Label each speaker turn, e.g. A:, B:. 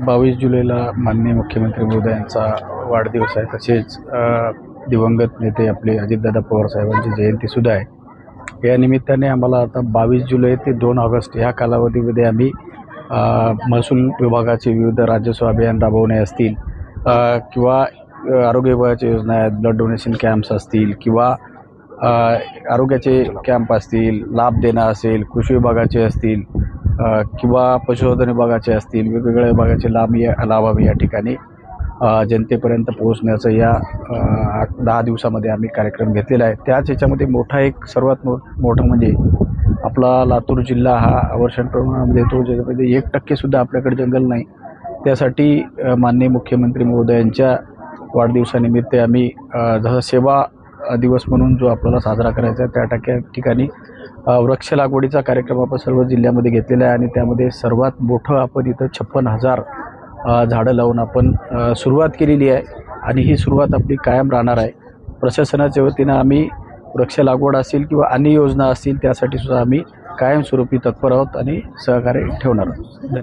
A: 22 जुलैला माननीय मुख्यमंत्री महोदयांचा वाढदिवस आहे। तसेच दिवंगत नेते आपले अजितदादा पवार साहेबांची जयंतीसुद्धा आहे। या निमित्ताने आम्हाला आता 22 जुलै ते 2 ऑगस्ट या कालावधीमध्ये आम्ही महसूल विभागाचे विविध राजस्व अभियान राबवणे असतील किंवा आरोग्य विभागाच्या योजना आहेत, ब्लड डोनेशन कॅम्प्स असतील किंवा आरोग्याचे कॅम्प असतील, लाभ देणं असेल, कृषी विभागाचे असतील किंवा पशुसंवर्धन विभागाचे असतील, वेगवेगळ्या विभागाचे लाभ आम्ही या ठिकाणी जनतेपर्यंत पोहोचण्याचं या 8-10 दिवसामध्ये आम्ही कार्यक्रम घेतलेला आहे। त्याच याच्यामध्ये मोठा एक सर्वात मोठा म्हणजे आपला लातूर जिल्हा हा अवर्षण प्रमाणामध्ये येतो, ज्याच्यामध्ये 1% सुद्धा आपल्याकडे जंगल नाही। त्यासाठी माननीय मुख्यमंत्री महोदयांच्या वाढदिवसानिमित्त आम्ही जसं सेवा दिवस म्हणून जो आपल्याला साजरा करायचा आहे त्या ठिकाणी वृक्ष लागवडीचा कार्यक्रम आपण सर्व जिल्ह्यामध्ये घेतलेला आहे आणि त्यामध्ये सर्वात मोठं आपण इथं 56,000 झाडं लावून आपण सुरुवात केलेली आहे आणि ही सुरुवात आपली कायम राहणार आहे। प्रशासनाच्या वतीनं आम्ही वृक्ष लागवड असेल किंवा अन्य योजना असतील त्यासाठी सुद्धा आम्ही कायमस्वरूपी तत्पर आहोत आणि सहकार्य ठेवणार आहोत।